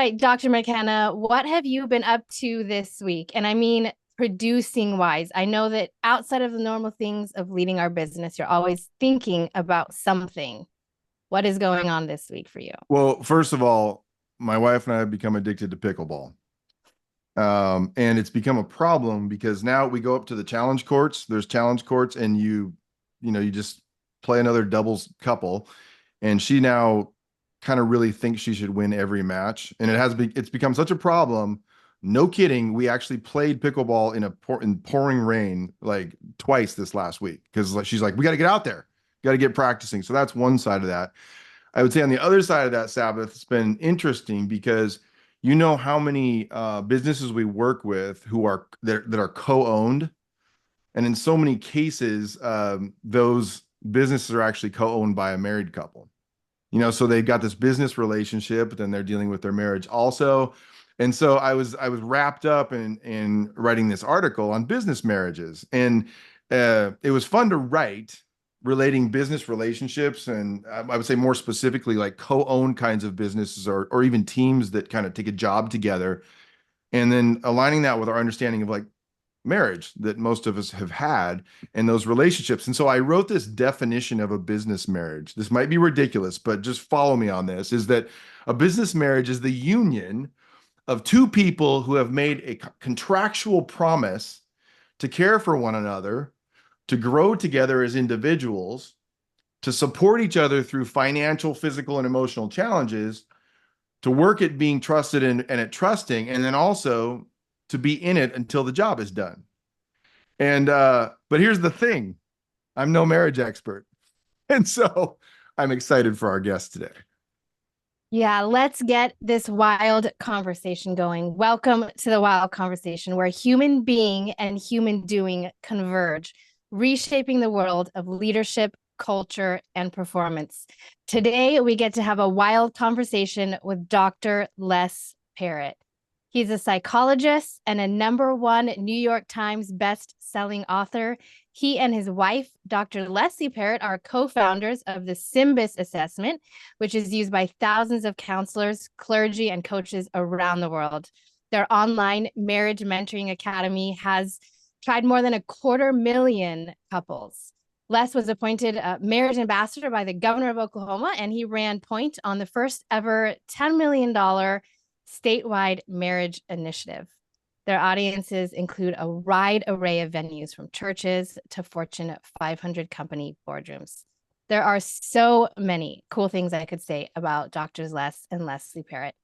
right, Dr. McKenna, what have you been up to this week? And I mean, producing wise, I know that outside of the normal things of leading our business, you're always thinking about something. What is going on this week for you? Well, first of all, my wife and I have become addicted to pickleball. And it's become a problem because now we go up to the challenge courts. There's challenge courts, and you just play another doubles couple. And she now kind of really thinks she should win every match. And it's become such a problem. No kidding. We actually played pickleball in pouring rain like twice this last week because she's like, we got to get out there, got to get practicing. So that's one side of that. I would say on the other side of that, Sabbath, it's been interesting because you know how many businesses we work with who are that are co-owned, and in so many cases, those businesses are actually co-owned by a married couple. So they've got this business relationship, but then they're dealing with their marriage also. And so I was wrapped up in writing this article on business marriages, and it was fun to write relating business relationships, and I would say more specifically like co-owned kinds of businesses or even teams that kind of take a job together, and then aligning that with our understanding of like marriage that most of us have had and those relationships. And so I wrote this definition of a business marriage. This might be ridiculous, but just follow me on this, is that a business marriage is the union of two people who have made a contractual promise to care for one another, to grow together as individuals, to support each other through financial, physical, and emotional challenges, to work at being trusted and at trusting, and then also to be in it until the job is done. And but here's the thing, I'm no marriage expert. And so I'm excited for our guest today. Yeah, let's get this wild conversation going. Welcome to the Wild Conversation, where human being and human doing converge, reshaping the world of leadership, culture, and performance. Today, we get to have a wild conversation with Dr. Les Parrott. He's a psychologist and a #1 New York Times best-selling author. He and his wife, Dr. Leslie Parrott, are co-founders of the Symbis assessment, which is used by thousands of counselors, clergy, and coaches around the world. Their online marriage mentoring academy has tried more than 250,000 couples. Les was appointed a marriage ambassador by the governor of Oklahoma, and he ran point on the first ever $10 million statewide marriage initiative. Their audiences include a wide array of venues, from churches to Fortune 500 company boardrooms. There are so many cool things I could say about Drs. Les and Leslie Parrott,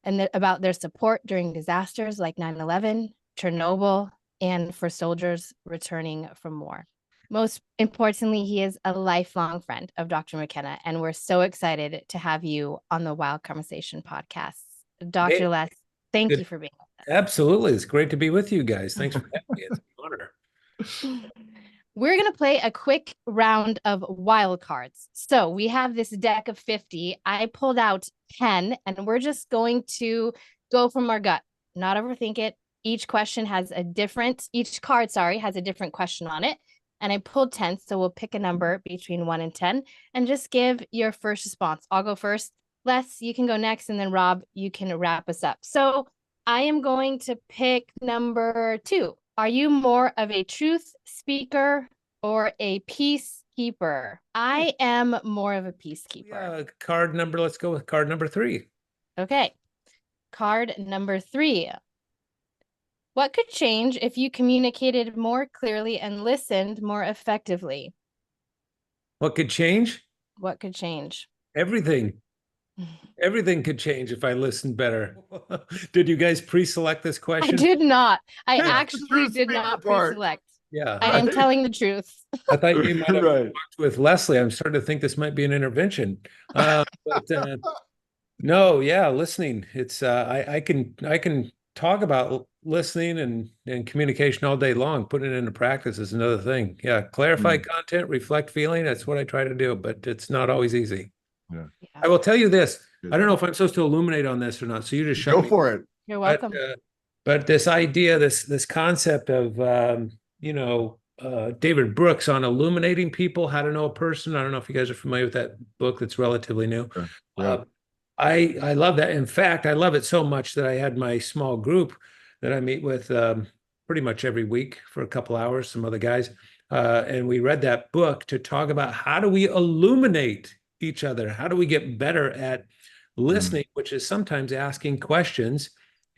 and about their support during disasters like 9/11, Chernobyl, and for soldiers returning from war. Most importantly, he is a lifelong friend of Dr. McKenna, and we're so excited to have you on the Wild Conversation podcast. Dr. Les, thank you for being with us. Absolutely. It's great to be with you guys. Thanks for having me. It's an honor. We're going to play a quick round of wild cards. So we have this deck of 50. I pulled out 10, and we're just going to go from our gut, not overthink it. Each card, has a different question on it. And I pulled 10, so we'll pick a number between 1 and 10 and just give your first response. I'll go first. Les, you can go next, and then Rob, you can wrap us up. So I am going to pick number 2. Are you more of a truth speaker or a peacekeeper? I am more of a peacekeeper. Yeah, let's go with card number 3. Okay. Card number 3. What could change if you communicated more clearly and listened more effectively? What could change? What could change? Everything. Everything could change if I listened better. Did you guys pre-select this question? I did not. I actually did not pre-select. Yeah. I am telling the truth. I thought you might have worked with Leslie. I'm starting to think this might be an intervention. No, yeah, listening. It's I can talk about listening and communication all day long. Putting it into practice is another thing. Yeah, clarify content, reflect feeling. That's what I try to do, but it's not always easy. Yeah. I will tell you this. I don't know if I'm supposed to illuminate on this or not. So you just go for it. You're welcome. But this idea, this concept of David Brooks on illuminating people, how to know a person. I don't know if you guys are familiar with that book that's relatively new. Yeah. I love that. In fact, I love it so much that I had my small group that I meet with pretty much every week for a couple hours, some other guys. And we read that book to talk about how do we illuminate each other? How do we get better at Mm, listening, which is sometimes asking questions.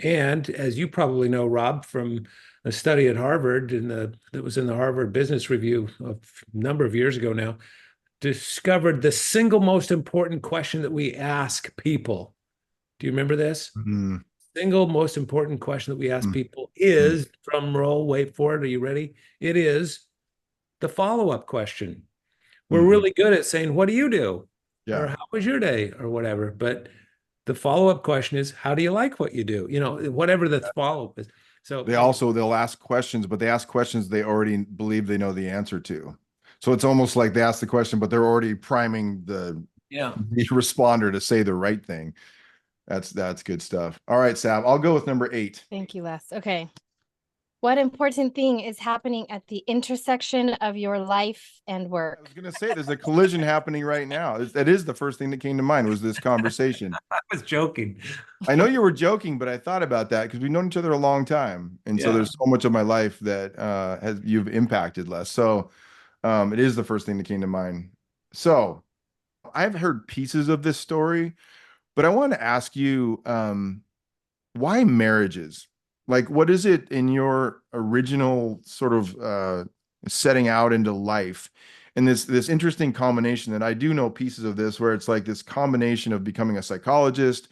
And as you probably know, Rob, from a study at Harvard that was in the Harvard Business Review a number of years ago now, discovered the single most important question that we ask people. Do you remember this? mm, Single most important question that we ask mm, people mm, is, drum roll, wait for it. Are you ready? It is the follow-up question. We're mhm. really good at saying, what do you do? Or Yeah. how was your day? Or whatever. But the follow-up question is, how do you like what you do? You know, whatever the follow-up is. So anyway, They'll ask questions, but they ask questions they already believe they know the answer to. So it's almost like they ask the question, but they're already priming yeah. the responder to say the right thing. That's good stuff. All right, Sav, I'll go with number 8. Thank you, Les. Okay. What important thing is happening at the intersection of your life and I work? was gonna say there's a collision happening right now. That is the first thing that came to mind was this conversation. I was joking. I know you were joking, but I thought about that because we've known each other a long time, and so Yeah. there's so much of my life that has you've impacted less. So it is the first thing that came to mind. So I've heard pieces of this story, but I want to ask you, why marriages? Like, what is it in your original sort of setting out into life? And this interesting combination that I do know pieces of this, where it's like this combination of becoming a psychologist,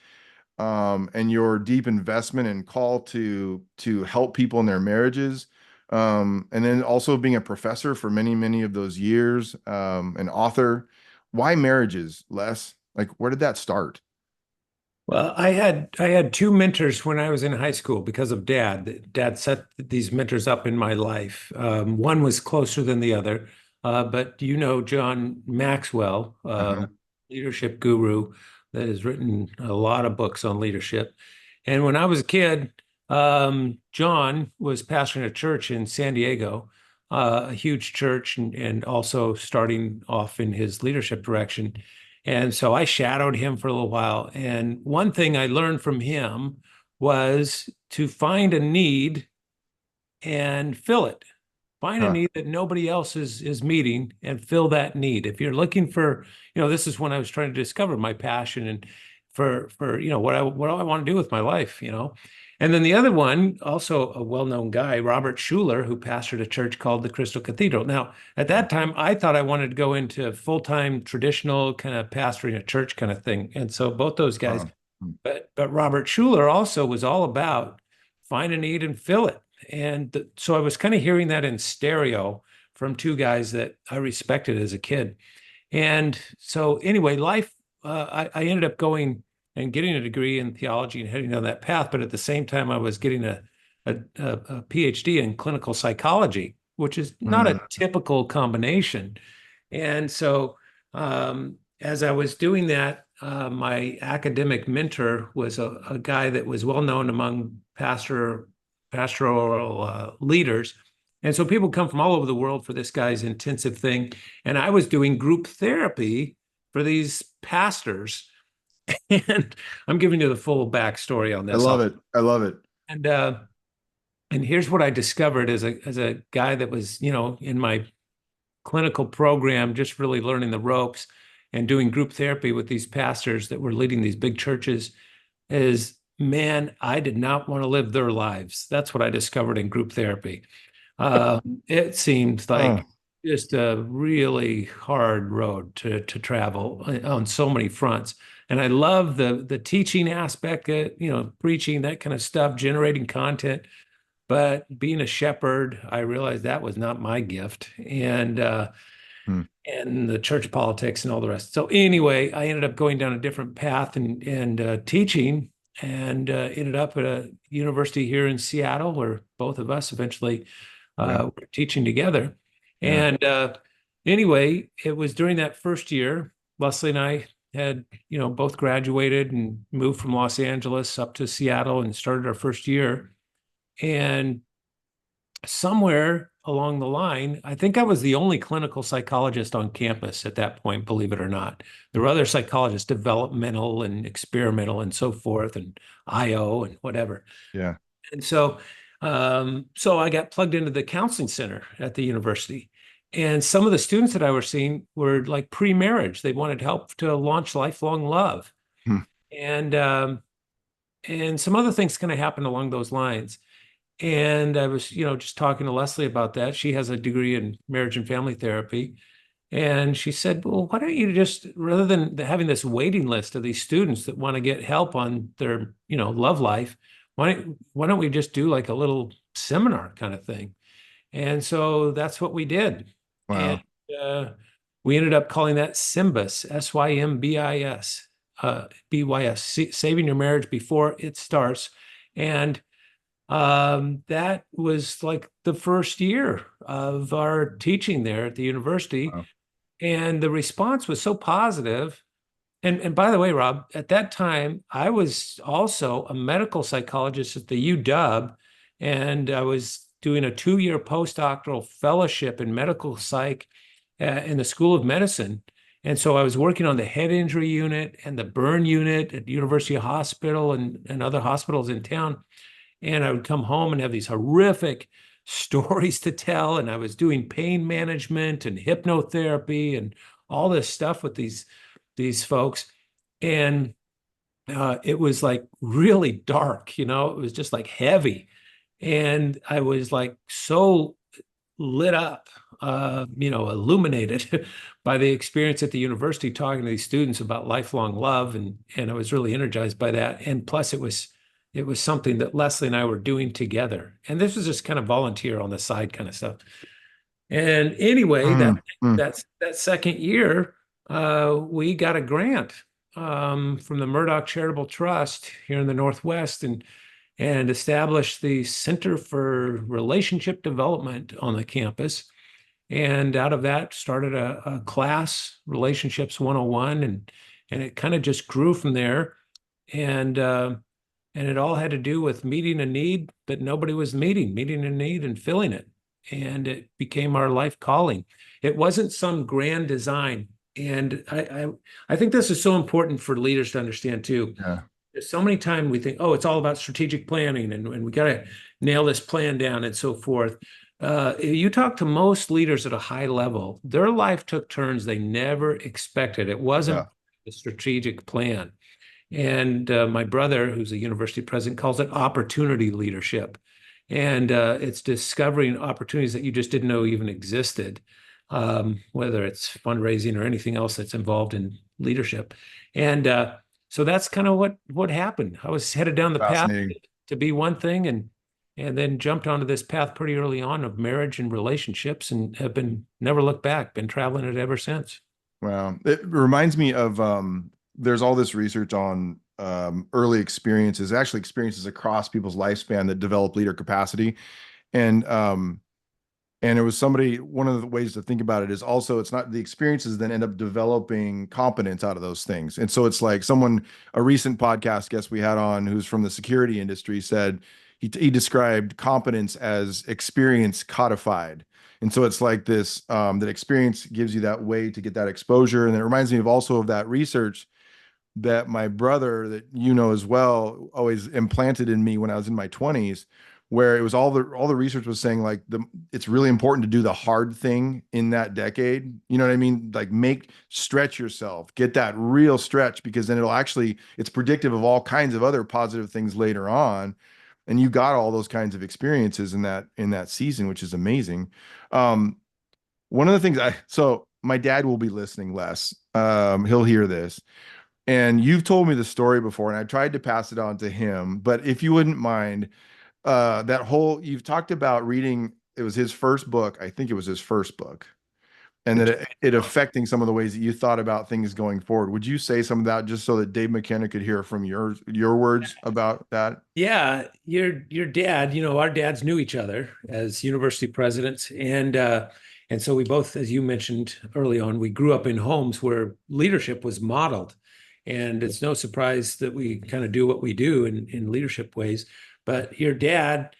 and your deep investment and call to help people in their marriages, and then also being a professor for many of those years, an author. Why marriages, Les? Like, where did that start? Well, I had two mentors when I was in high school because of dad. Dad set these mentors up in my life. One was closer than the other, but you know John Maxwell, Uh-huh. leadership guru that has written a lot of books on leadership. And when I was a kid, John was pastoring a church in San Diego, a huge church, and also starting off in his leadership direction. And so I shadowed him for a little while. And one thing I learned from him was to find a need and fill it. Find a Huh. need that nobody else is meeting and fill that need. If you're looking for, this is when I was trying to discover my passion and for what do I want to do with my life. And then the other one, also a well-known guy, Robert Schuller, who pastored a church called the Crystal Cathedral. Now, at that time, I thought I wanted to go into full-time traditional kind of pastoring a church kind of thing. And so both those guys, Uh, hmm. but Robert Schuller also was all about find a need and fill it. And so I was kind of hearing that in stereo from two guys that I respected as a kid. And so anyway, life, I ended up going and getting a degree in theology and heading down that path. But at the same time, I was getting a PhD in clinical psychology, which is not Mm, a typical combination. And so as I was doing that, my academic mentor was a guy that was well known among pastoral leaders. And so people come from all over the world for this guy's intensive thing. And I was doing group therapy for these pastors. And I'm giving you the full backstory on I this. love it. I love it. And and here's what I discovered as a guy that was, in my clinical program, just really learning the ropes and doing group therapy with these pastors that were leading these big churches is, man, I did not want to live their lives. That's what I discovered in group therapy. It seemed Oh, like just a really hard road to travel on so many fronts. And I love the teaching aspect, preaching, that kind of stuff, generating content. But being a shepherd, I realized that was not my gift. hmm. And the church politics and all the rest. So anyway, I ended up going down a different path and teaching, and ended up at a university here in Seattle, where both of us eventually Yeah. were teaching together. Yeah. And anyway, it was during that first year, Leslie and I had, both graduated and moved from Los Angeles up to Seattle and started our first year. And somewhere along the line, I think I was the only clinical psychologist on campus at that point, believe it or not. There were other psychologists, developmental and experimental and so forth, and IO and whatever. Yeah. And so I got plugged into the counseling center at the university. And some of the students that I was seeing were like pre-marriage. They wanted help to launch lifelong love. Hmm. And some other things kind of happened along those lines. And I was, just talking to Leslie about that. She has a degree in marriage and family therapy. And she said, well, why don't you just, rather than having this waiting list of these students that want to get help on their, love life, why don't we just do like a little seminar kind of thing? And so that's what we did. Wow. And we ended up calling that SYMBIS, SYMBIS, BYS, Saving Your Marriage Before It Starts. And that was like the first year of our teaching there at the university. Wow. And the response was so positive. And by the way, Rob, at that time, I was also a medical psychologist at the UW, and I was doing a 2-year postdoctoral fellowship in medical psych in the School of Medicine. And so I was working on the head injury unit and the burn unit at University Hospital and other hospitals in town. And I would come home and have these horrific stories to tell. And I was doing pain management and hypnotherapy and all this stuff with these folks. And it was like really dark, it was just like heavy. And I was like so lit up, illuminated by the experience at the university, talking to these students about lifelong love. And I was really energized by that. And plus it was something that Leslie and I were doing together. And this was just kind of volunteer on the side kind of stuff. And anyway, that second year, we got a grant from the Murdoch Charitable Trust here in the Northwest and established the Center for Relationship Development on the campus. And out of that started a class, Relationships 101, and it kind of just grew from there. And it all had to do with meeting a need that nobody was meeting a need and filling it. And it became our life calling. It wasn't some grand design. And I think this is so important for leaders to understand too. Yeah. There's so many times we think, oh, it's all about strategic planning and we got to nail this plan down and so forth. You talk to most leaders at a high level, their life took turns they never expected. It wasn't a strategic plan. And my brother, who's a university president, calls it opportunity leadership. And it's discovering opportunities that you just didn't know even existed, whether it's fundraising or anything else that's involved in leadership. And so that's kind of what happened. I was headed down the path to be one thing and then jumped onto this path pretty early on of marriage and relationships and have never looked back, been traveling it ever since. Wow. It reminds me of, there's all this research on early experiences, actually experiences across people's lifespan that develop leader capacity. And it was one of the ways to think about it is also, it's not the experiences that end up developing competence out of those things. And so it's like a recent podcast guest we had on who's from the security industry said, he described competence as experience codified. And so it's like this, that experience gives you that way to get that exposure. And it reminds me of that research that my brother, that as well, always implanted in me when I was in my 20s, where it was all the research was saying like it's really important to do the hard thing in that decade. You know what I mean? Like stretch yourself, get that real stretch, because then it's predictive of all kinds of other positive things later on. And you got all those kinds of experiences in that season, which is amazing. One of the things so my dad will be listening less. He'll hear this. And you've told me the story before, and I tried to pass it on to him. But if you wouldn't mind, you've talked about reading, it was his first book. I think it was his first book. And that it affecting some of the ways that you thought about things going forward. Would you say some of that just so that Dave McKenna could hear from your words about that? Yeah, your dad, our dads knew each other as university presidents. And so we both, as you mentioned early on, we grew up in homes where leadership was modeled. And it's no surprise that we kind of do what we do in leadership ways. But your dad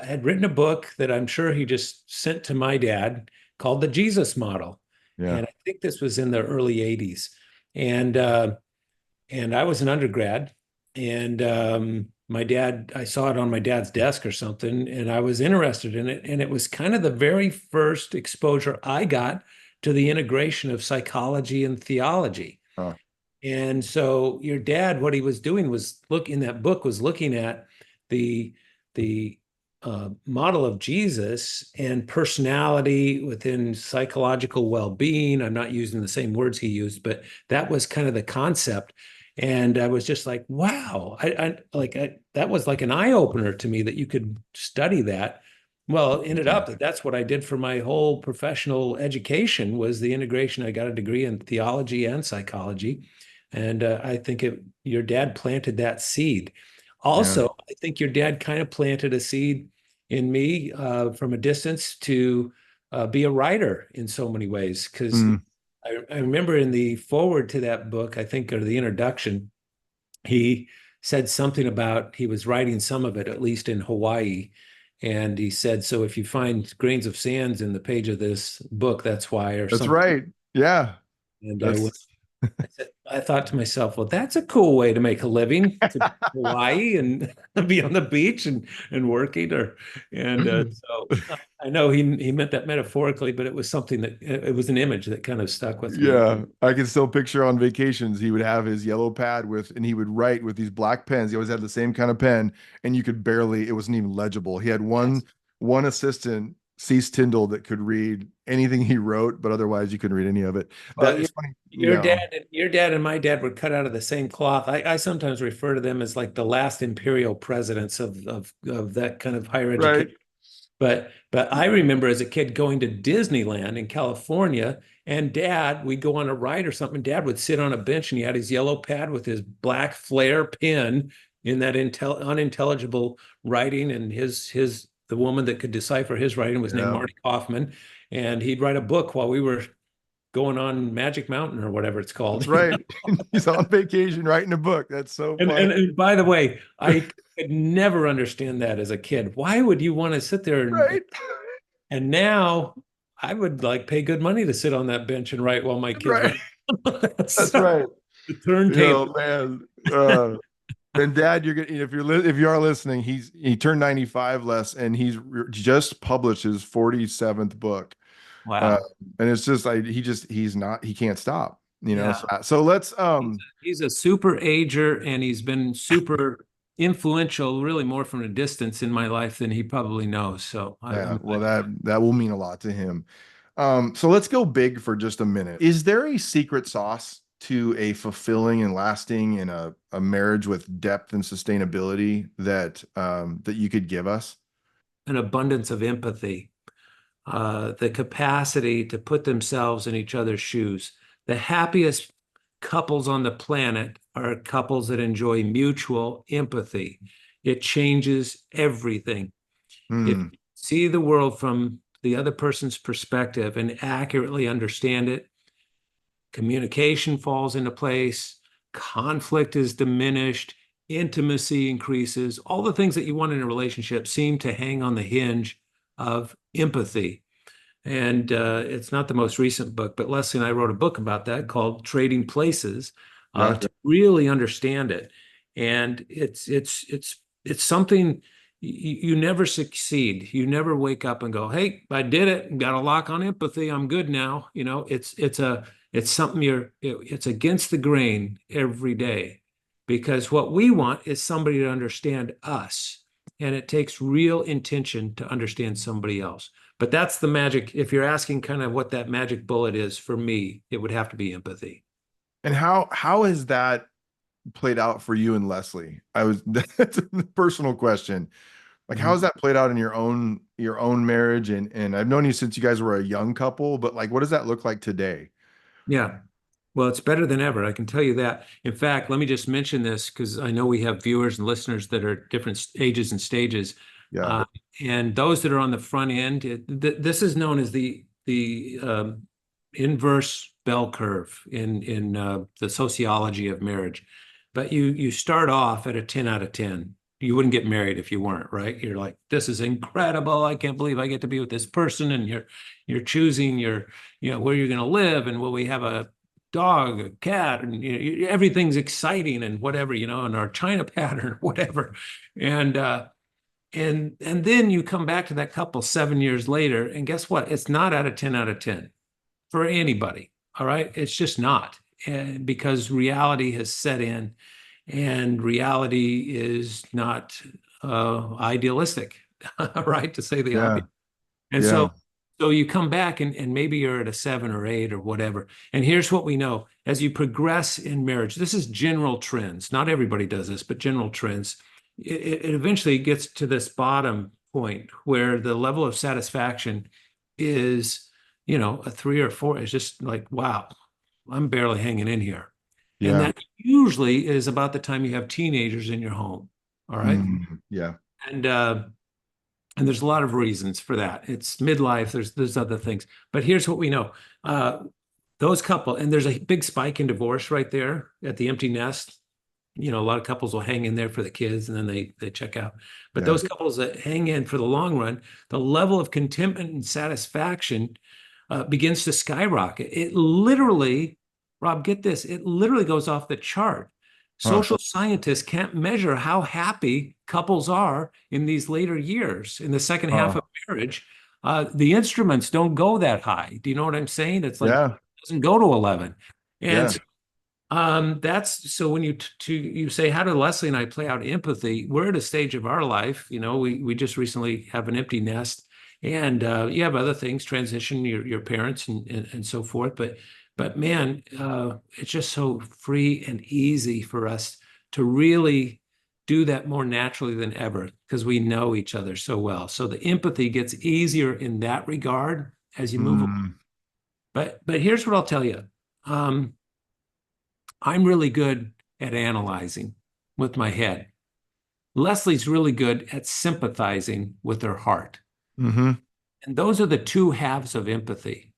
had written a book that I'm sure he just sent to my dad called The Jesus Model. Yeah. And I think this was in the early 80s. And I was an undergrad, and my dad, I saw it on my dad's desk or something, and I was interested in it. And it was kind of the very first exposure I got to the integration of psychology and theology. Huh. And so your dad, what he was doing was in that book was looking at the model of Jesus and personality within psychological well-being. I'm not using the same words he used, but that was kind of the concept. And I was just like, wow, that was like an eye opener to me that you could study that. Well, it ended up that that's what I did for my whole professional education was the integration. I got a degree in theology and psychology. And I think your dad planted that seed. Also, Yeah. I think your dad kind of planted a seed in me from a distance to be a writer in so many ways. Because I remember in the foreword to that book, I think, or the introduction, he said something about he was writing some of it, at least in Hawaii. And he said, so if you find grains of sands in the page of this book, that's why, or That's something. right. Yeah. And That's I thought to myself, well, that's a cool way to make a living, to Hawaii and be on the beach and working. So I know he meant that metaphorically, but it was something that it was an image that kind of stuck with me. yeah. I can still picture on vacations, he would have his yellow pad and he would write with these black pens. He always had the same kind of pen, and you could barely, it wasn't even legible. He had Yes. one assistant, Cease Tyndall, that could read anything he wrote, but otherwise you couldn't read any of it. Well, That is funny. your dad and my dad were cut out of the same cloth. I sometimes refer to them as like the last imperial presidents of that kind of higher Right. education. But I remember as a kid going to Disneyland in California, and Dad, we'd go on a ride or something. Dad would sit on a bench, and he had his yellow pad with his black flare pen in that unintelligible writing, and the woman that could decipher his writing was named Yeah. Marty Kaufman, and he'd write a book while we were going on Magic Mountain or whatever it's called. That's right. He's on vacation writing a book. That's so funny. And by the way, I could never understand that as a kid. Why would you want to sit there Right. and now I would like pay good money to sit on that bench and write while my kids Right. were. That's right. The turntable. Man. And Dad, you're gonna, if you are listening, he turned 95 less, and just published his 47th book. Wow. And it's just like he can't stop, Yeah. So let's He's a super ager, and he's been super influential, really more from a distance in my life than he probably knows. So well, that will mean a lot to him. So let's go big for just a minute. Is there a secret sauce to a fulfilling and lasting in a marriage with depth and sustainability that you could give us? an abundance of empathy, the capacity to put themselves in each other's shoes. The happiest couples on the planet are couples that enjoy mutual empathy. It changes everything. If you see the world from the other person's perspective and accurately understand it, communication falls into place, conflict is diminished, intimacy increases. All the things that you want in a relationship seem to hang on the hinge of empathy. And it's not the most recent book, but Leslie and I wrote a book about that called Trading Places to really understand it. And it's something you never succeed. You never wake up and go, "Hey, I did it. Got a lock on empathy. I'm good now." You know, it's something it's against the grain every day, because what we want is somebody to understand us, and it takes real intention to understand somebody else. But that's the magic. If you're asking kind of what that magic bullet is for me, it would have to be empathy. And how has that played out for you and Leslie? That's a personal question. Like, how has that played out in your own marriage? And I've known you since you guys were a young couple, but like, what does that look like today? Yeah. Well, it's better than ever. I can tell you that. In fact, let me just mention this because I know we have viewers and listeners that are different ages and stages. Yeah. And those that are on the front end, this is known as the inverse bell curve in the sociology of marriage. But you start off at a 10 out of 10. You wouldn't get married if you weren't, right? You're like, this is incredible. I can't believe I get to be with this person. And you're choosing where you're going to live, and will we have a dog, a cat, and everything's exciting and whatever, and our China pattern, whatever. And then you come back to that couple 7 years later, and guess what? It's not out of 10 out of 10 for anybody. All right. It's just not. And because reality has set in, and reality is not idealistic, right? To say the obvious. And so you come back and maybe you're at a 7 or 8 or whatever. And here's what we know. As you progress in marriage, this is general trends. Not everybody does this, but general trends. It eventually gets to this bottom point where the level of satisfaction is, a 3 or 4. It's just like, wow, I'm barely hanging in here. Yeah. And that usually is about the time you have teenagers in your home. All right. Yeah. And there's a lot of reasons for that. It's midlife. There's other things. But here's what we know. Those couple, and there's a big spike in divorce right there at the empty nest. A lot of couples will hang in there for the kids and then they check out. But those couples that hang in for the long run, the level of contentment and satisfaction begins to skyrocket. It literally, Rob, get this, it literally goes off the chart. Social scientists can't measure how happy couples are in these later years, in the second half of marriage. The instruments don't go that high. Do you know what I'm saying? It's like, it doesn't go to 11. And so when you say, how do Leslie and I play out empathy? We're at a stage of our life, we just recently have an empty nest, and you have other things, transition, your parents and so forth. But man, it's just so free and easy for us to really do that more naturally than ever because we know each other so well. So the empathy gets easier in that regard as you move along. But here's what I'll tell you. I'm really good at analyzing with my head. Leslie's really good at sympathizing with her heart. And those are the two halves of empathy.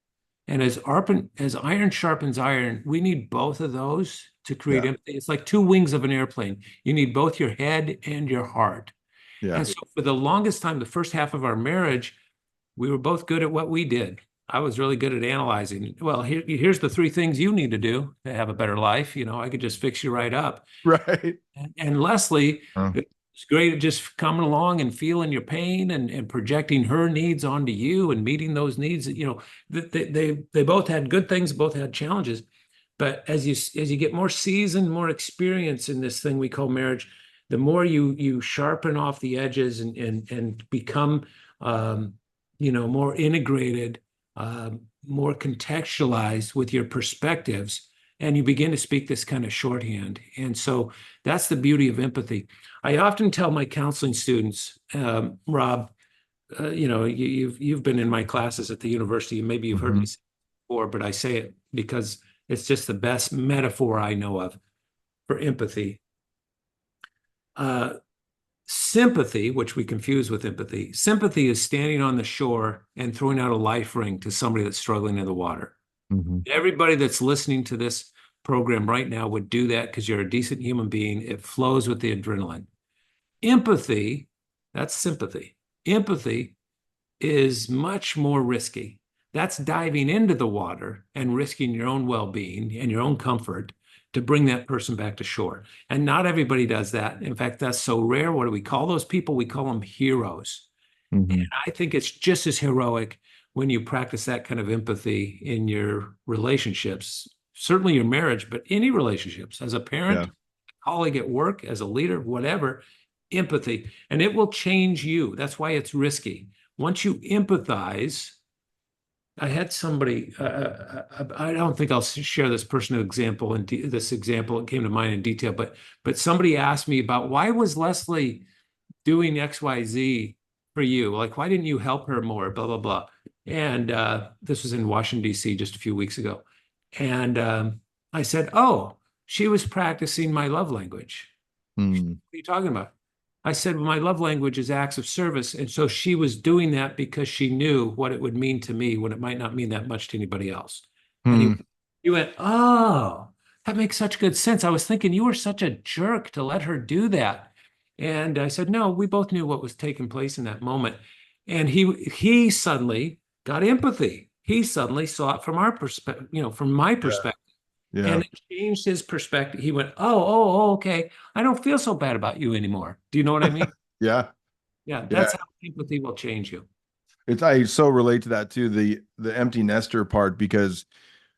And as iron sharpens iron, we need both of those to create empathy. It's like two wings of an airplane. You need both your head and your heart. And so for the longest time, the first half of our marriage, we were both good at what we did. I was really good at analyzing. Well, here's the 3 things you need to do to have a better life. I could just fix you right up. Right. And Leslie, it's great at just coming along and feeling your pain and projecting her needs onto you and meeting those needs. They both had good things, both had challenges. But as you get more seasoned, more experience in this thing we call marriage, the more you sharpen off the edges and become more integrated, more contextualized with your perspectives, and you begin to speak this kind of shorthand. And so that's the beauty of empathy. I often tell my counseling students, Rob, you've been in my classes at the university, and maybe you've heard me say it before, but I say it because it's just the best metaphor I know of for empathy. Sympathy, which we confuse with empathy, sympathy is standing on the shore and throwing out a life ring to somebody that's struggling in the water. Everybody that's listening to this program right now would do that because you're a decent human being. It flows with the adrenaline. Empathy, that's sympathy. Empathy is much more risky. That's diving into the water and risking your own well-being and your own comfort to bring that person back to shore. And not everybody does that. In fact, that's so rare. What do we call those people? We call them heroes. And I think it's just as heroic when you practice that kind of empathy in your relationships, certainly your marriage, but any relationships, as a parent, a colleague at work, as a leader, whatever, empathy. And it will change you. That's why it's risky. Once you empathize, I had somebody, I don't think I'll share this personal example and this example, it came to mind in detail, but somebody asked me about why was Leslie doing XYZ for you? Like, why didn't you help her more? Blah, blah, blah. And this was in Washington, D.C. just a few weeks ago. And I said, oh, she was practicing my love language. What are you talking about? I said, well, my love language is acts of service. And so she was doing that because she knew what it would mean to me when it might not mean that much to anybody else. And he went, oh, that makes such good sense. I was thinking you were such a jerk to let her do that. And I said, no, we both knew what was taking place in that moment. And he suddenly got empathy. He suddenly saw it from our perspective, from my perspective. Yeah. And it changed his perspective. He went, oh, okay. I don't feel so bad about you anymore. Do you know what I mean? Yeah. Yeah, Yeah. that's how empathy will change you. I so relate to that too, the empty nester part, because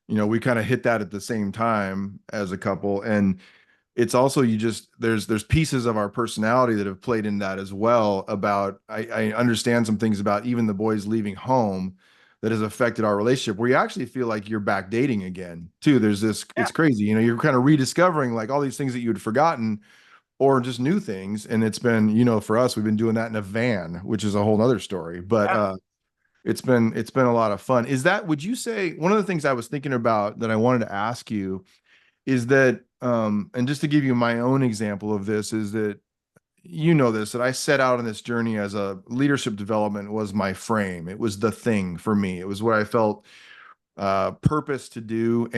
we kind of hit that at the same time as a couple. And it's also, there's pieces of our personality that have played in that as well. About I understand some things about even the boys leaving home that has affected our relationship, where you actually feel like you're back dating again too. There's this, Yeah. it's crazy, you're kind of rediscovering like all these things that you had forgotten, or just new things. And it's been, for us, we've been doing that in a van, which is a whole nother story. But it's been a lot of fun. Would you say, one of the things I was thinking about that I wanted to ask you is that, and just to give you my own example of this, is that, that I set out on this journey as a leadership development was my frame. It was the thing for me. It was what I felt purpose to do.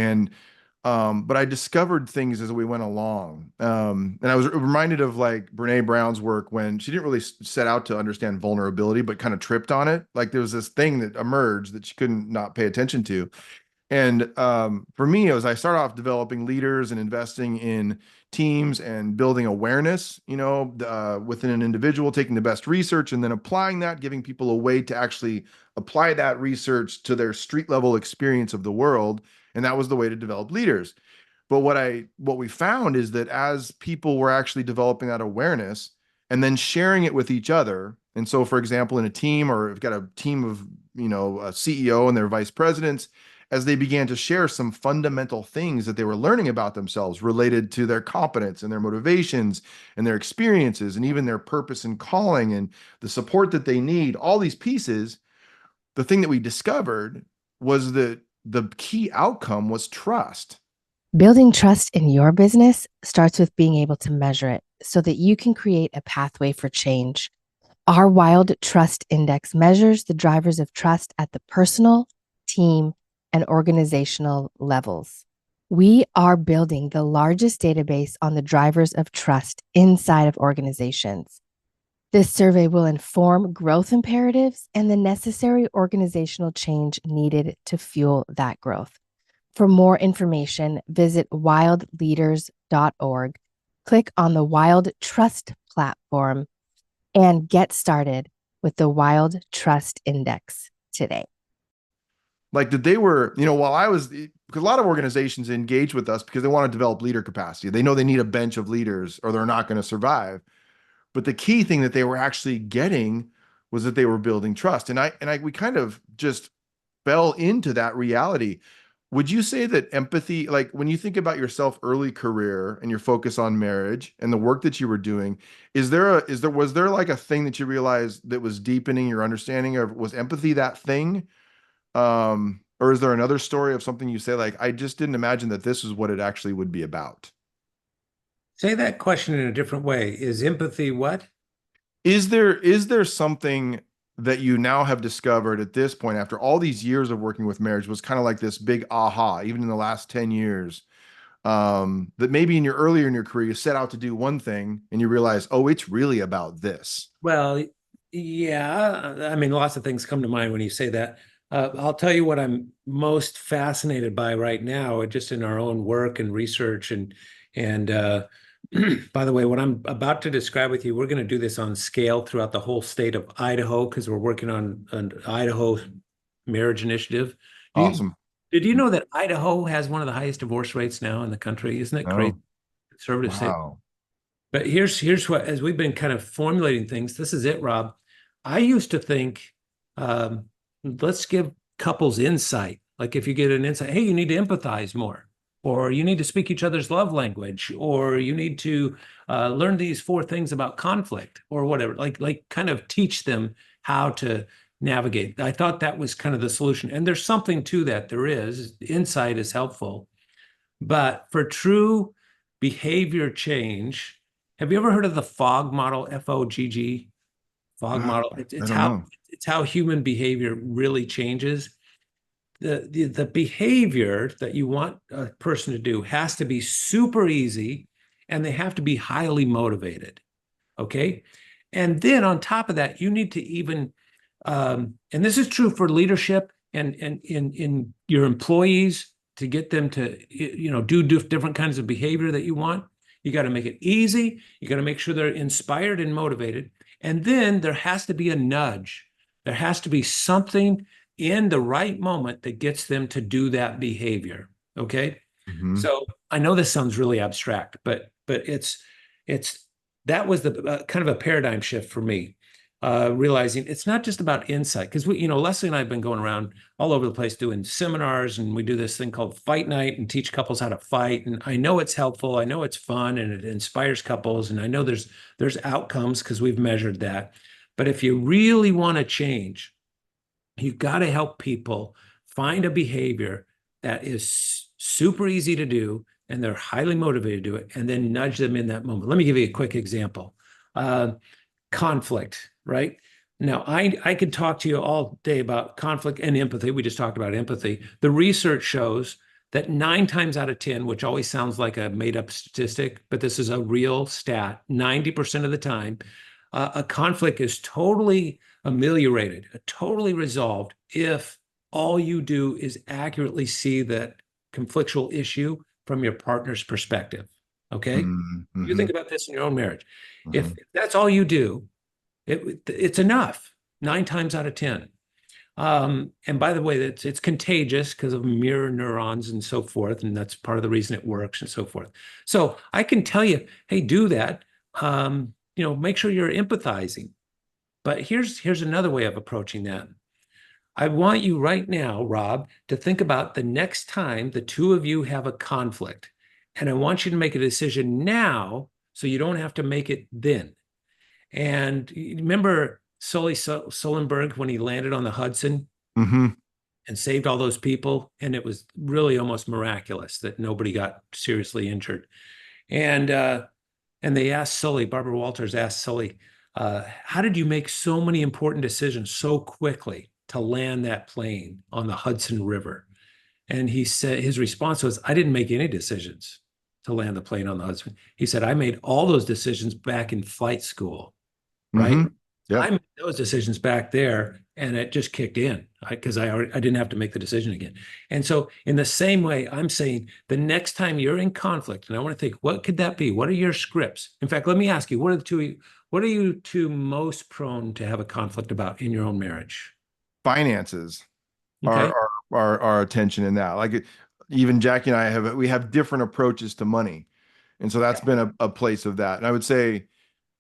But I discovered things as we went along. And I was reminded of like Brene Brown's work, when she didn't really set out to understand vulnerability, but kind of tripped on it. Like there was this thing that emerged that she couldn't not pay attention to. And for me, it was, I started off developing leaders and investing in teams and building awareness, within an individual, taking the best research and then applying that, giving people a way to actually apply that research to their street level experience of the world. And that was the way to develop leaders. But what we found is that as people were actually developing that awareness and then sharing it with each other, and so for example, in a team, or we've got a team of, a CEO and their vice presidents, as they began to share some fundamental things that they were learning about themselves related to their competence and their motivations and their experiences and even their purpose and calling and the support that they need, all these pieces, the thing that we discovered was that the key outcome was trust. Building trust in your business starts with being able to measure it so that you can create a pathway for change. Our WiLD Trust Index measures the drivers of trust at the personal, team, and organizational levels. We are building the largest database on the drivers of trust inside of organizations. This survey will inform growth imperatives and the necessary organizational change needed to fuel that growth. For more information, visit wildleaders.org, click on the WiLD Trust platform, and get started with the WiLD Trust Index today. Like that they were, while I was, because a lot of organizations engage with us because they want to develop leader capacity. They know they need a bench of leaders or they're not going to survive. But the key thing that they were actually getting was that they were building trust. We kind of just fell into that reality. Would you say that empathy, like when you think about yourself early career and your focus on marriage and the work that you were doing, was there like a thing that you realized that was deepening your understanding of, was empathy that thing? Or is there another story of something you say, like, I just didn't imagine that this is what it actually would be about? Say that question in a different way. Is empathy what? Is there something that you now have discovered at this point, after all these years of working with marriage, was kind of like this big aha, even in the last 10 years, that maybe earlier in your career, you set out to do one thing and you realize, oh, it's really about this? Well, yeah. I mean, lots of things come to mind when you say that. I'll tell you what I'm most fascinated by right now, just in our own work and research. And by the way, what I'm about to describe with you, we're going to do this on scale throughout the whole state of Idaho, because we're working on an Idaho marriage initiative. Awesome. Did you know that Idaho has one of the highest divorce rates now in the country? Isn't that crazy? Oh, Conservative state. wow. But here's what, as we've been kind of formulating things, this is it, Rob. I used to think, let's give couples insight. Like if you get an insight, hey, you need to empathize more, or you need to speak each other's love language, or you need to learn these 4 things about conflict, or whatever. Like kind of teach them how to navigate. I thought that was kind of the solution, and there's something to that. There is. Insight is helpful, but for true behavior change. Have you ever heard of the FOG model, FOGG? FOG model. I don't know. It's how human behavior really changes. The behavior that you want a person to do has to be super easy, and they have to be highly motivated. Okay. And then on top of that, you need to even, and this is true for leadership and in your employees, to get them to, do different kinds of behavior that you want. You got to make it easy. You got to make sure they're inspired and motivated. And then there has to be a nudge. There has to be something in the right moment that gets them to do that behavior. Okay. Mm-hmm. So I know this sounds really abstract, but it's that was the kind of a paradigm shift for me, realizing it's not just about insight. Because Leslie and I have been going around all over the place doing seminars, and we do this thing called Fight Night and teach couples how to fight. And I know it's helpful, I know it's fun, and it inspires couples, and I know there's outcomes because we've measured that. But if you really want to change, you've got to help people find a behavior that is super easy to do and they're highly motivated to do it, and then nudge them in that moment. Let me give you a quick example. Conflict, right? Now, I could talk to you all day about conflict and empathy. We just talked about empathy. The research shows that 9 times out of 10, which always sounds like a made-up statistic, but this is a real stat, 90% of the time, a conflict is totally ameliorated, totally resolved if all you do is accurately see that conflictual issue from your partner's perspective. Okay. Mm-hmm. You think about this in your own marriage. Mm-hmm. If that's all you do, it's enough 9 times out of 10. And by the way, it's contagious because of mirror neurons and so forth. And that's part of the reason it works and so forth. So I can tell you, hey, do that. Make sure you're empathizing. But here's another way of approaching that. I want you right now, Rob, to think about the next time the two of you have a conflict. And I want you to make a decision now so you don't have to make it then. And you remember Sully Sullenberg when he landed on the Hudson Mm-hmm. and saved all those people? And it was really almost miraculous that nobody got seriously injured. And they asked Sully, Barbara Walters asked Sully, how did you make so many important decisions so quickly to land that plane on the Hudson River? And he said, his response was, I didn't make any decisions to land the plane on the Hudson. He said, I made all those decisions back in flight school, right? Mm-hmm. Yeah. I made those decisions back there, and it just kicked in because I didn't have to make the decision again. And so in the same way, I'm saying the next time you're in conflict, and I want to think, what could that be? What are your scripts? In fact, let me ask you, what are you two most prone to have a conflict about in your own marriage? Finances. Okay. Our attention in that. Like even Jackie and I have different approaches to money. And so that's been a place of that. And I would say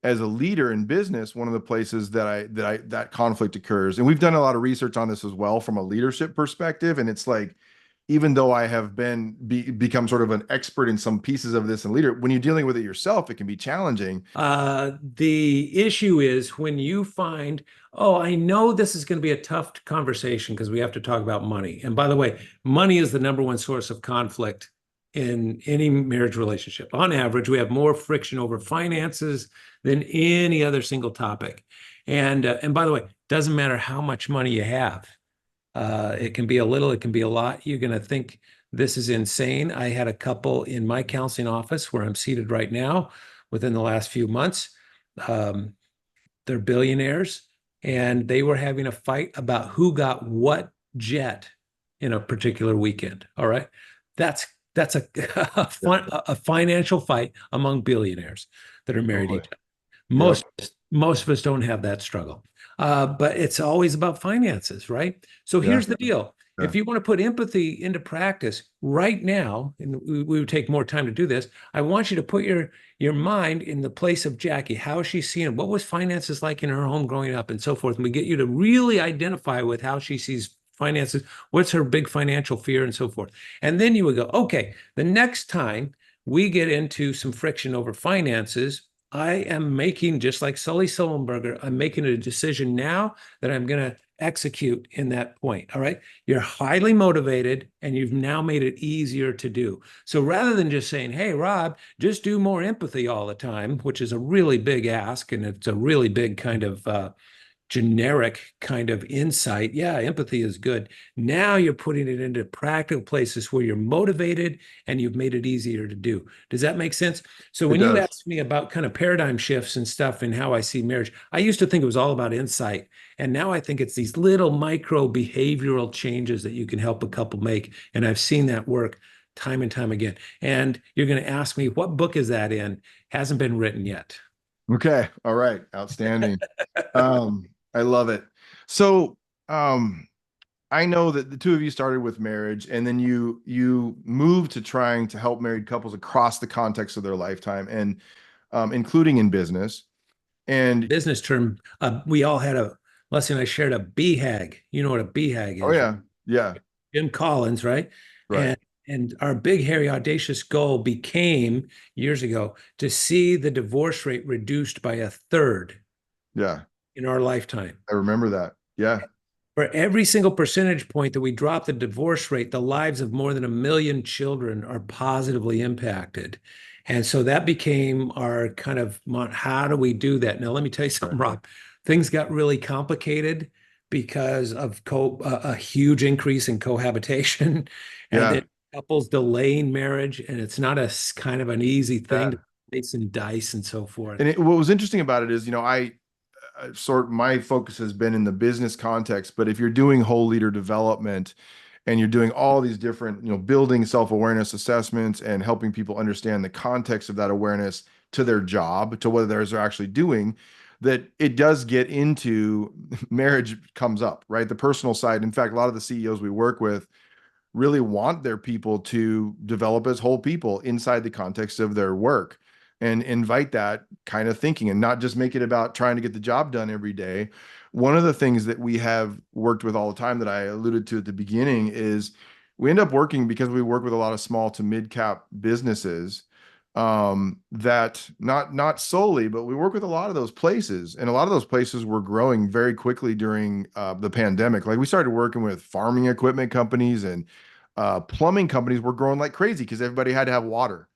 as a leader in business, one of the places that conflict occurs, and we've done a lot of research on this as well from a leadership perspective. And it's like, even though I have become sort of an expert in some pieces of this and leader, when you're dealing with it yourself, it can be challenging. The issue is when you find, oh, I know this is going to be a tough conversation because we have to talk about money. And by the way, money is the number one source of conflict in any marriage relationship. On average, we have more friction over finances than any other single topic. And by the way, doesn't matter how much money you have. It can be a little, it can be a lot. You're going to think this is insane. I had a couple in my counseling office where I'm seated right now within the last few months. They're billionaires, and they were having a fight about who got what jet in a particular weekend. All right. That's a financial fight among billionaires that are married to each other. Most of us don't have that struggle. But it's always about finances, right? So here's the deal. Yeah. If you want to put empathy into practice right now, and we would take more time to do this, I want you to put your mind in the place of Jackie. How is she seeing? What was finances like in her home growing up and so forth? And we get you to really identify with how she sees finances. What's her big financial fear and so forth? And then you would go, okay, the next time we get into some friction over finances, I am making, just like Sully Sullenberger, I'm making a decision now that I'm going to execute in that point. All right. You're highly motivated and you've now made it easier to do. So rather than just saying, hey, Rob, just do more empathy all the time, which is a really big ask. And it's a really big kind of, generic kind of insight. Yeah, empathy is good. Now you're putting it into practical places where you're motivated and you've made it easier to do. Does that make sense? So It when you does. ask me about kind of paradigm shifts and stuff and how I see marriage, I used to think it was all about insight. And now I think it's these little micro behavioral changes that you can help a couple make. And I've seen that work time and time again. And you're going to ask me, what book is that in? Hasn't been written yet. Okay. All right. Outstanding. I love it. So, I know that the two of you started with marriage, and then you moved to trying to help married couples across the context of their lifetime, and including in business. And Business term, we all had Leslie and I shared a BHAG. You know what a BHAG oh is, right? yeah, yeah, Jim Collins, right? right, And our big, hairy, audacious goal became years ago to see the divorce rate reduced by a third yeah. in our lifetime. I remember that. Yeah, For every single percentage point that we drop the divorce rate, the lives of more than 1 million children are positively impacted. And so that became our kind of, how do we do that? Now, let me tell you something, Rob. Things got really complicated because of a huge increase in cohabitation and yeah, then couples delaying marriage. And it's not a kind of an easy thing yeah. to slice and dice and so forth. And what was interesting about it is, my focus has been in the business context, but if you're doing whole leader development and you're doing all these different, building self-awareness assessments and helping people understand the context of that awareness to their job, to what they're actually doing, that it does get into marriage comes up, right? The personal side. In fact, a lot of the CEOs we work with really want their people to develop as whole people inside the context of their work and invite that kind of thinking and not just make it about trying to get the job done every day. One of the things that we have worked with all the time that I alluded to at the beginning is we end up working because we work with a lot of small to mid cap businesses, that not solely, but we work with a lot of those places, and a lot of those places were growing very quickly during the pandemic. Like we started working with farming equipment companies, and plumbing companies were growing like crazy because everybody had to have water.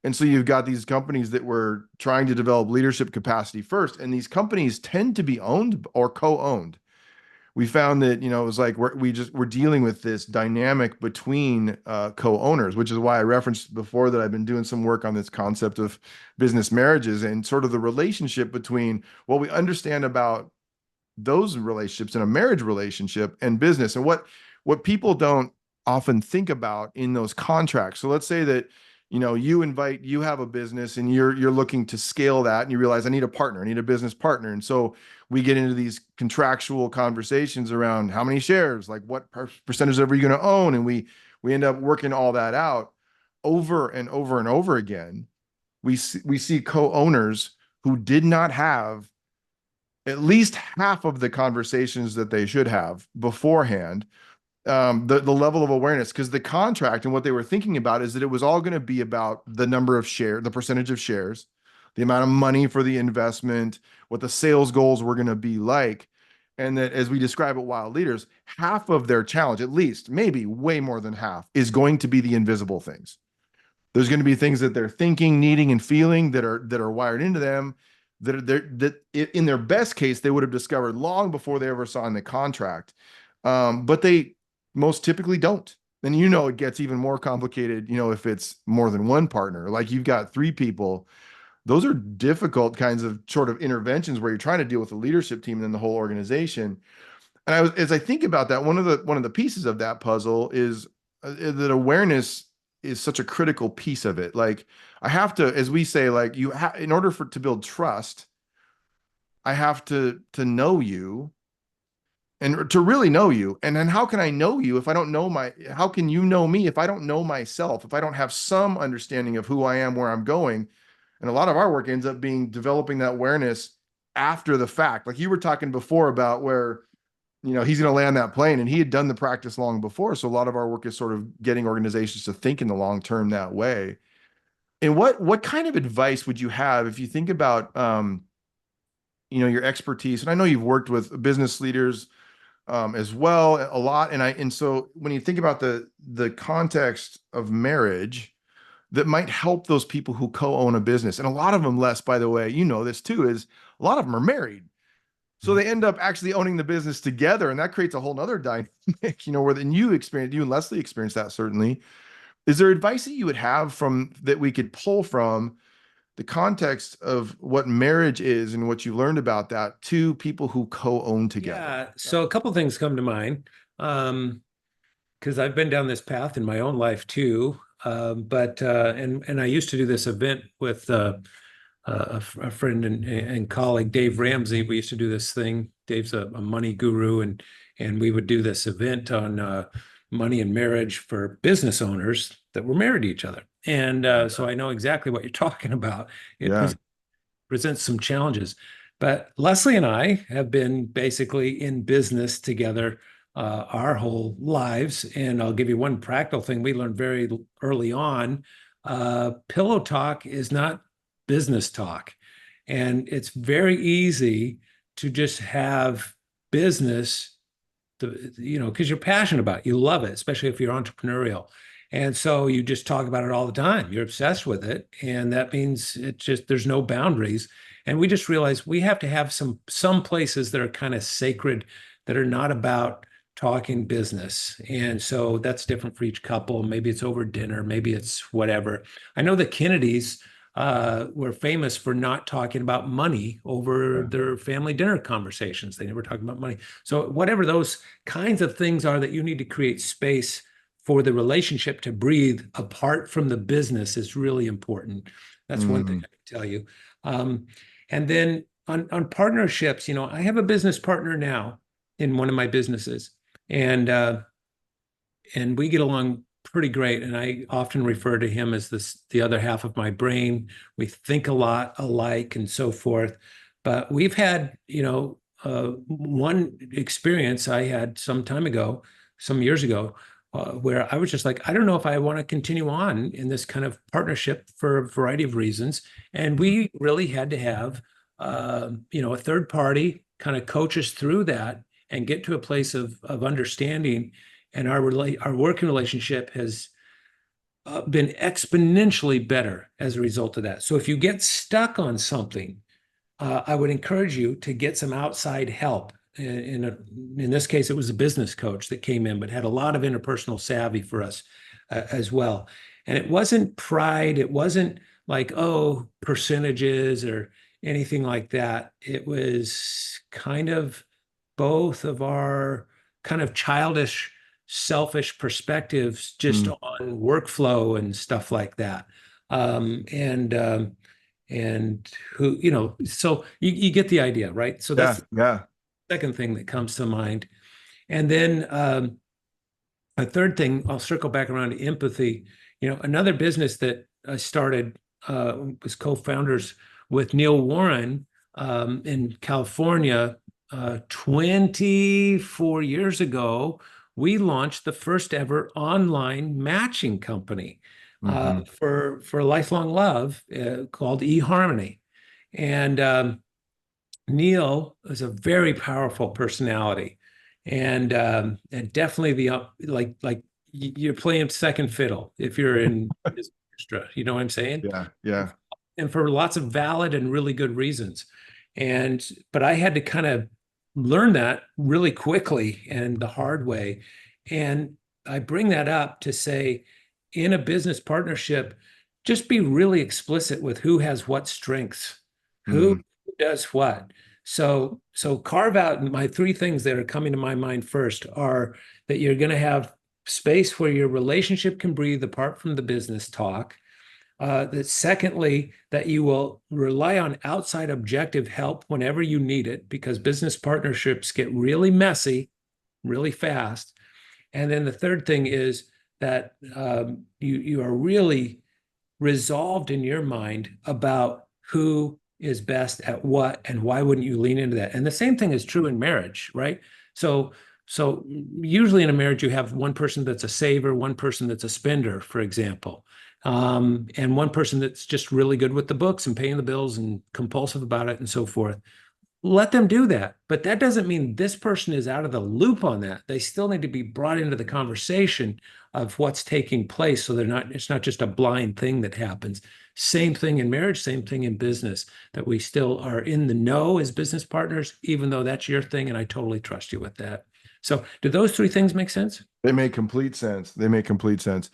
And so you've got these companies that were trying to develop leadership capacity first, and these companies tend to be owned or co-owned. We found that, it was like we're dealing with this dynamic between co-owners, which is why I referenced before that I've been doing some work on this concept of business marriages and sort of the relationship between what we understand about those relationships in a marriage relationship and business, and what people don't often think about in those contracts. So let's say that you have a business and you're looking to scale that, and you realize I need a partner, I need a business partner. And so we get into these contractual conversations around how many shares, like what percentage are you going to own, and we end up working all that out over and over and over again. We see co-owners who did not have at least half of the conversations that they should have beforehand, the level of awareness, because the contract and what they were thinking about is that it was all going to be about the number of share, the percentage of shares, the amount of money for the investment, what the sales goals were going to be like. And that, as we describe at WiLD Leaders, half of their challenge, at least maybe way more than half, is going to be the invisible things. There's going to be things that they're thinking, needing, and feeling that are wired into them, that in their best case they would have discovered long before they ever saw in the contract, but they most typically don't. And it gets even more complicated, if it's more than one partner, like you've got three people. Those are difficult kinds of sort of interventions where you're trying to deal with the leadership team and then the whole organization. And as I think about that, one of the pieces of that puzzle is that awareness is such a critical piece of it. Like I have to, as we say, like in order to build trust, I have to know you, and to really know you. And then how can I know you if I don't know how can you know me if I don't know myself, if I don't have some understanding of who I am, where I'm going? And a lot of our work ends up being developing that awareness after the fact. Like you were talking before about where, he's going to land that plane, and he had done the practice long before. So a lot of our work is sort of getting organizations to think in the long term that way. And what kind of advice would you have if you think about, your expertise? And I know you've worked with business leaders as well a lot. And so when you think about the context of marriage that might help those people who co-own a business, and a lot of them, Les, by the way, this too, is a lot of them are married. So they end up actually owning the business together, and that creates a whole nother dynamic, where then you and Leslie experienced that certainly. Is there advice that you would have from that we could pull from the context of what marriage is and what you learned about that to people who co-own together? Yeah. So a couple of things come to mind. Because I've been down this path in my own life too. And I used to do this event with a friend and colleague, Dave Ramsey. We used to do this thing. Dave's a money guru, and we would do this event on money and marriage for business owners that were married to each other. And so I know exactly what you're talking about. It presents some challenges. But Leslie and I have been basically in business together our whole lives. And I'll give you one practical thing we learned very early on. Pillow talk is not business talk. And it's very easy to just have business, because you're passionate about it. You love it, especially if you're entrepreneurial. And so you just talk about it all the time. You're obsessed with it. And that means there's no boundaries. And we just realized we have to have some places that are kind of sacred, that are not about talking business. And so that's different for each couple. Maybe it's over dinner, maybe it's whatever. I know the Kennedys were famous for not talking about money over their family dinner conversations. They never talked about money. So whatever those kinds of things are that you need to create space for the relationship to breathe apart from the business is really important. That's one thing I can tell you. And then on partnerships, I have a business partner now in one of my businesses, and we get along pretty great. And I often refer to him as the other half of my brain. We think a lot alike and so forth. But we've had, one experience I had some years ago, where I was just like, I don't know if I want to continue on in this kind of partnership for a variety of reasons. And we really had to have, a third party kind of coach us through that and get to a place of understanding. And our working relationship has been exponentially better as a result of that. So if you get stuck on something, I would encourage you to get some outside help. In this case, it was a business coach that came in, but had a lot of interpersonal savvy for us as well. And it wasn't pride. It wasn't like, oh, percentages or anything like that. It was kind of both of our kind of childish, selfish perspectives just on workflow and stuff like that. And who, so you get the idea, right? So that's the second thing that comes to mind. And then a third thing, I'll circle back around to empathy. Another business that I started was co-founders with Neil Warren in California 24 years ago. We launched the first ever online matching company for lifelong love called eHarmony. And Neil is a very powerful personality, and definitely like you're playing second fiddle if you're in this orchestra. You know what I'm saying? Yeah. And for lots of valid and really good reasons. But I had to kind of learn that really quickly and the hard way. And I bring that up to say, in a business partnership, just be really explicit with who has what strengths, who does what. So carve out my three things that are coming to my mind first are that you're going to have space where your relationship can breathe apart from the business talk. That secondly, that you will rely on outside objective help whenever you need it, because business partnerships get really messy really fast. And then the third thing is that you are really resolved in your mind about who is best at what and why wouldn't you lean into that. And the same thing is true in marriage, right? So usually in a marriage, you have one person that's a saver, one person that's a spender, for example. And one person that's just really good with the books and paying the bills and compulsive about it and so forth. let them do that. But that doesn't mean this person is out of the loop on that. They still need to be brought into the conversation of what's taking place. So it's not just a blind thing that happens. Same thing in marriage, same thing in business, that we still are in the know as business partners, even though that's your thing. And I totally trust you with that. So do those three things make sense? They make complete sense. They make complete sense.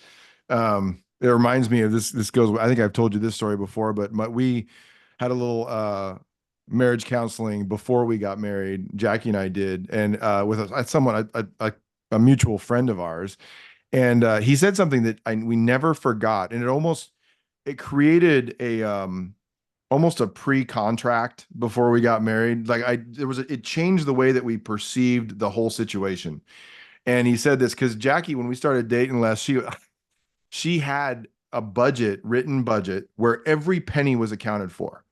It reminds me of this. This goes, I think I've told you this story before, but we had a little marriage counseling before we got married. Jackie and I did, and with someone, a mutual friend of ours, and he said something that we never forgot, and it created a almost a pre-contract before we got married. Like it changed the way that we perceived the whole situation. And he said this because Jackie, when we started dating last, she had a written budget where every penny was accounted for.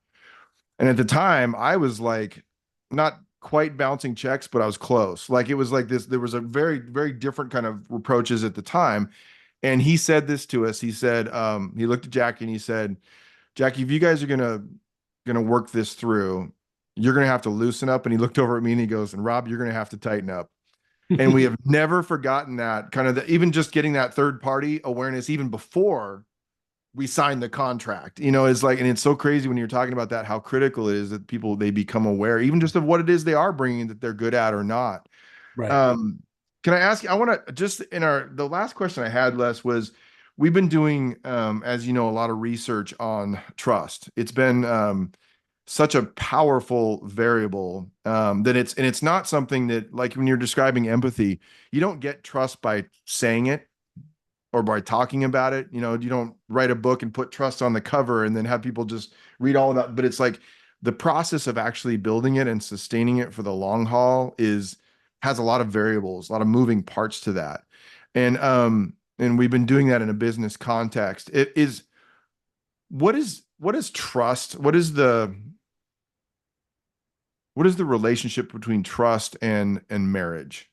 And at the time, I was like, not quite bouncing checks, but I was close. Like it was like this, there was a very, very different kind of approaches at the time. And he said this to us. He said, he looked at Jackie and he said, Jackie, if you guys are gonna work this through, you're gonna have to loosen up. And he looked over at me and he goes, and Rob, you're gonna have to tighten up. And we have never forgotten that kind of even just getting that third party awareness even before we signed the contract, is like, and it's so crazy when you're talking about that, how critical it is that they become aware, even just of what it is they are bringing that they're good at or not. Right. Can I ask you, I want to just the last question I had, Les, was we've been doing, as you know, a lot of research on trust. It's been, such a powerful variable that it's not something that, like when you're describing empathy, you don't get trust by saying it or by talking about it. You don't write a book and put trust on the cover and then have people just read all of that. But it's like the process of actually building it and sustaining it for the long haul has a lot of variables, a lot of moving parts to that. And we've been doing that in a business context. What is trust? What is the relationship between trust and marriage?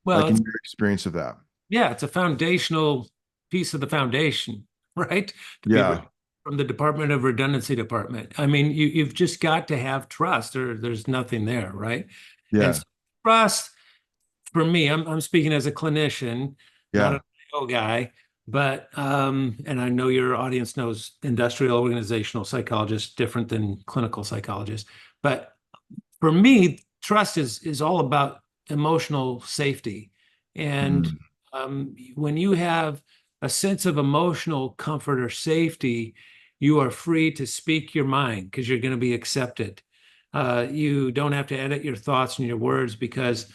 Well, Like in your experience of that? yeah, it's a foundational piece of the foundation, right? Yeah. From the Department of Redundancy Department. I mean, you've just got to have trust, or there's nothing there, right? And Yeah. so trust, for me, I'm speaking as a clinician, not Yeah. an IO guy, but and I know your audience knows industrial organizational psychologists different than clinical psychologists, but for me, trust is all about emotional safety. And Mm. when you have a sense of emotional comfort or safety, you are free to speak your mind because you're going to be accepted. You don't have to edit your thoughts and your words because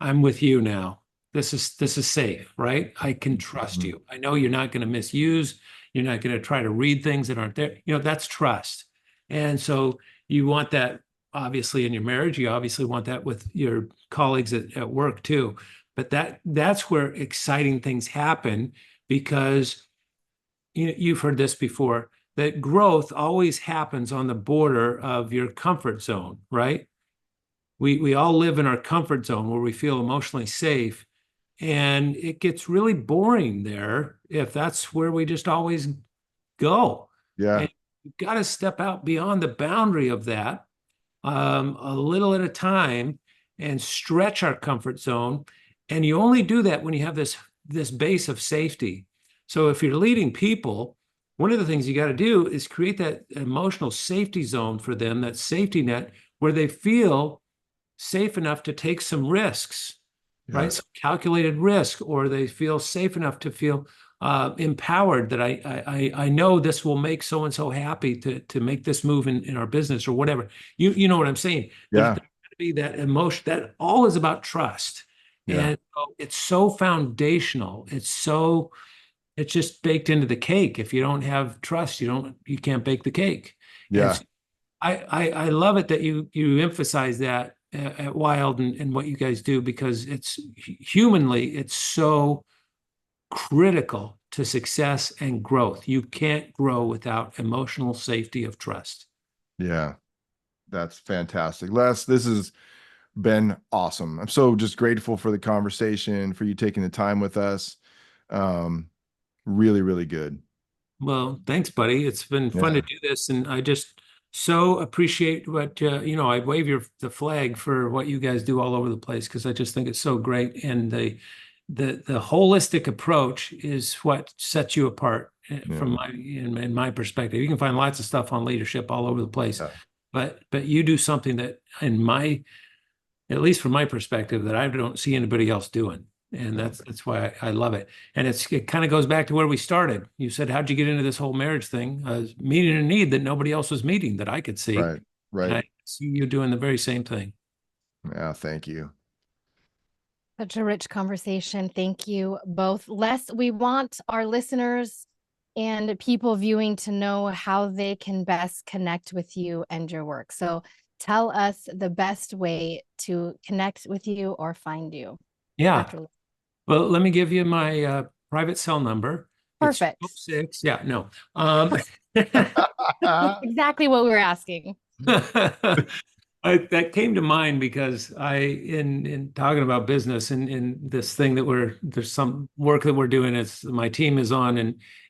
I'm with you now. This is safe, right? I can trust Mhm. you. I know you're not going to misuse. You're not going to try to read things that aren't there. That's trust. And so you want that obviously in your marriage. You obviously want that with your colleagues at work too. But that's where exciting things happen because you've heard this before, that growth always happens on the border of your comfort zone, right? We all live in our comfort zone where we feel emotionally safe, and it gets really boring there if that's where we just always go. Yeah. And you've got to step out beyond the boundary of that, a little at a time, and stretch our comfort zone. And you only do that when you have this base of safety. So if you're leading people, one of the things you got to do is create that emotional safety zone for them, that safety net where they feel safe enough to take some risks, Yeah. right? Some calculated risk, or they feel safe enough to feel empowered that I know this will make so and so happy to make this move in our business or whatever. You know what I'm saying? There's Yeah. got to be that emotion. That all is about trust, Yeah. and it's so foundational. It's just baked into the cake. If you don't have trust, you can't bake the cake. And Yeah. so I love it that you emphasize that at WiLD and what you guys do, because it's humanly, it's so critical to success and growth. You can't grow without emotional safety of trust. Yeah. That's fantastic. Les, this has been awesome. I'm so just grateful for the conversation, for you taking the time with us. Really, really good. Well, thanks, buddy. It's been fun to Yeah. do this, and I just so appreciate what I wave the flag for what you guys do all over the place, because I just think it's so great. And the holistic approach is what sets you apart from in my perspective. You can find lots of stuff on leadership all over the place, but you do something that at least from my perspective, that I don't see anybody else doing. And that's why I love it. And it kind of goes back to where we started. You said, how'd you get into this whole marriage thing? Meeting a need that nobody else was meeting that I could see. Right. And I see you doing the very same thing. Yeah, thank you. Such a rich conversation. Thank you both. Les, we want our listeners and people viewing to know how they can best connect with you and your work. So tell us the best way to connect with you or find you. Yeah. Well, let me give you my private cell number. Perfect. It's 06. Yeah, no. Exactly what we were asking. That came to mind because in talking about business and in this thing that there's some work that we're doing as my team is on.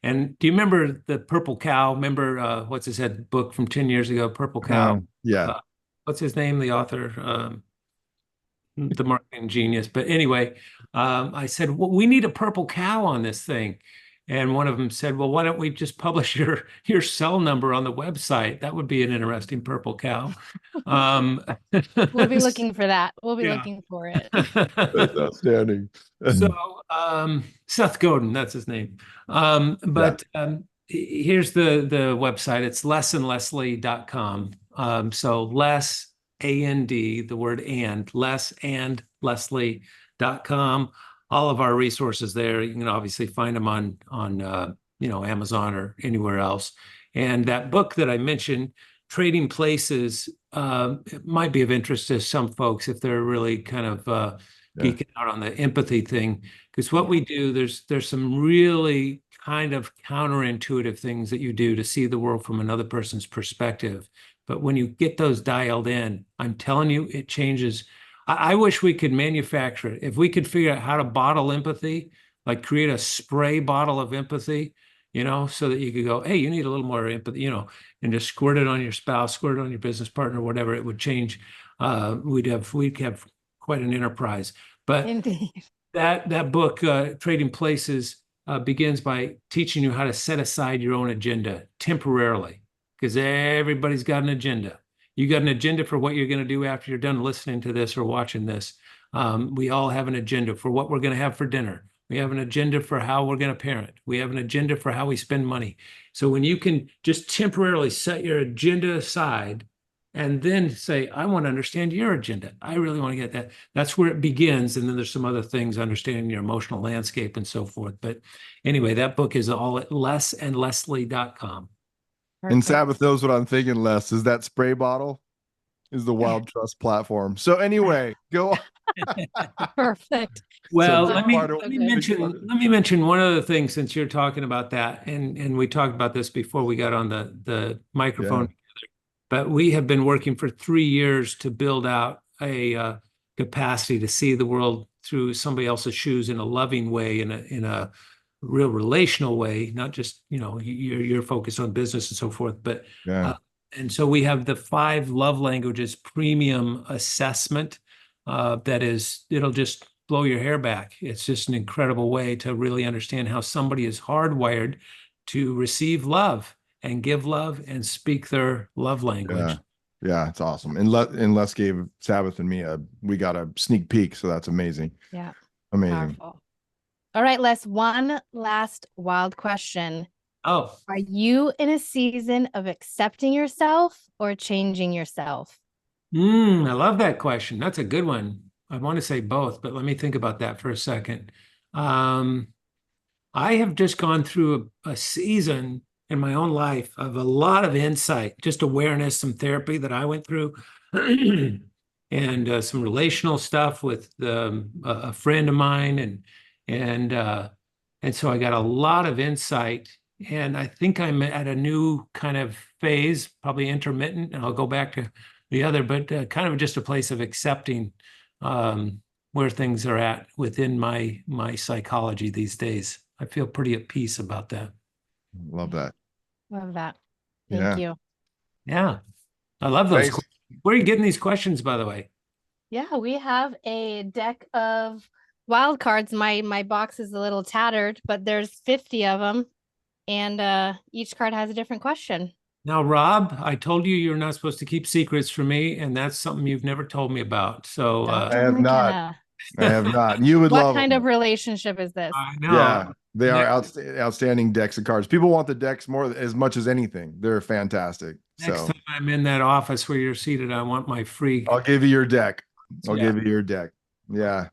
And do you remember the Purple Cow? Remember what's his head book from 10 years ago, Purple Cow? Yeah. What's his name? The author, the marketing genius. But anyway, I said, well, we need a purple cow on this thing. And one of them said, well, why don't we just publish your cell number on the website? That would be an interesting purple cow. We'll be looking for that. We'll be looking for it. That's outstanding. So Seth Godin, that's his name. Here's the website. It's lesandleslie.com. So Les, A-N-D, the word and, lesandleslie.com. All of our resources there. You can obviously find them on Amazon or anywhere else. And that book that I mentioned, Trading Places, it might be of interest to some folks if they're really kind of geeking out on the empathy thing. Because what we do, there's some really kind of counterintuitive things that you do to see the world from another person's perspective. But when you get those dialed in, I'm telling you, it changes. I wish we could manufacture it. If we could figure out how to bottle empathy, like create a spray bottle of empathy, so that you could go, hey, you need a little more empathy, and just squirt it on your spouse, squirt it on your business partner, whatever, it would change. We'd have quite an enterprise. But Indeed. That book, Trading Places, begins by teaching you how to set aside your own agenda temporarily, because everybody's got an agenda. You got an agenda for what you're going to do after you're done listening to this or watching this. We all have an agenda for what we're going to have for dinner. We have an agenda for how we're going to parent. We have an agenda for how we spend money. So when you can just temporarily set your agenda aside and then say, I want to understand your agenda. I really want to get that. That's where it begins. And then there's some other things, understanding your emotional landscape and so forth. But anyway, that book is all at lesandleslie.com. And Sabbath knows what I'm thinking, Les, is that spray bottle is the WiLD Trust platform. So anyway, go on. Perfect. Well, let me mention one other thing, since you're talking about that, and we talked about this before we got on the microphone together. But we have been working for 3 years to build out a capacity to see the world through somebody else's shoes in a loving way, in a real relational way, not just you're focused on business and so forth, but and so we have the 5 love languages premium assessment it'll just blow your hair back. It's just an incredible way to really understand how somebody is hardwired to receive love and give love and speak their love language. Yeah, it's awesome. And Les gave Sabbath and me we got a sneak peek, so that's amazing. Yeah, amazing. Powerful. All right, Les, one last wild question. Oh, are you in a season of accepting yourself or changing yourself? I love that question. That's a good one. I want to say both, but let me think about that for a second. I have just gone through a season in my own life of a lot of insight, just awareness, some therapy that I went through, and some relational stuff with a friend of mine, and so I got a lot of insight, and I think I'm at a new kind of phase, probably intermittent, and I'll go back to the other, but kind of just a place of accepting where things are at within my psychology these days. I feel pretty at peace about that. Love that. Love that. Thank you. Yeah. I love those. Thanks. Where are you getting these questions, by the way? Yeah, we have a deck of wild cards. My box is a little tattered, but there's 50 of them, and each card has a different question. Now, Rob, I told you you're not supposed to keep secrets from me, and that's something you've never told me about. So Dr. I have not. McKenna, I have not. You would what love kind them. of relationship is this? I know. Yeah, they are Next, outstanding decks of cards. People want the decks more as much as anything. They're fantastic. next So time I'm in that office where you're seated, I want my free. I'll give you your deck. I'll Yeah. give you your deck. Yeah.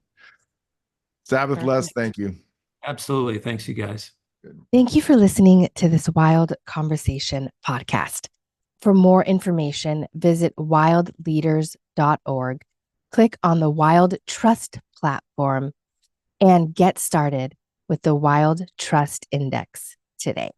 Sabbath less. Perfect. Thank you. Absolutely. Thanks, you guys. Thank you for listening to this Wild Conversation podcast. For more information, visit wildleaders.org, click on the WiLD Trust platform, and get started with the WiLD Trust Index today.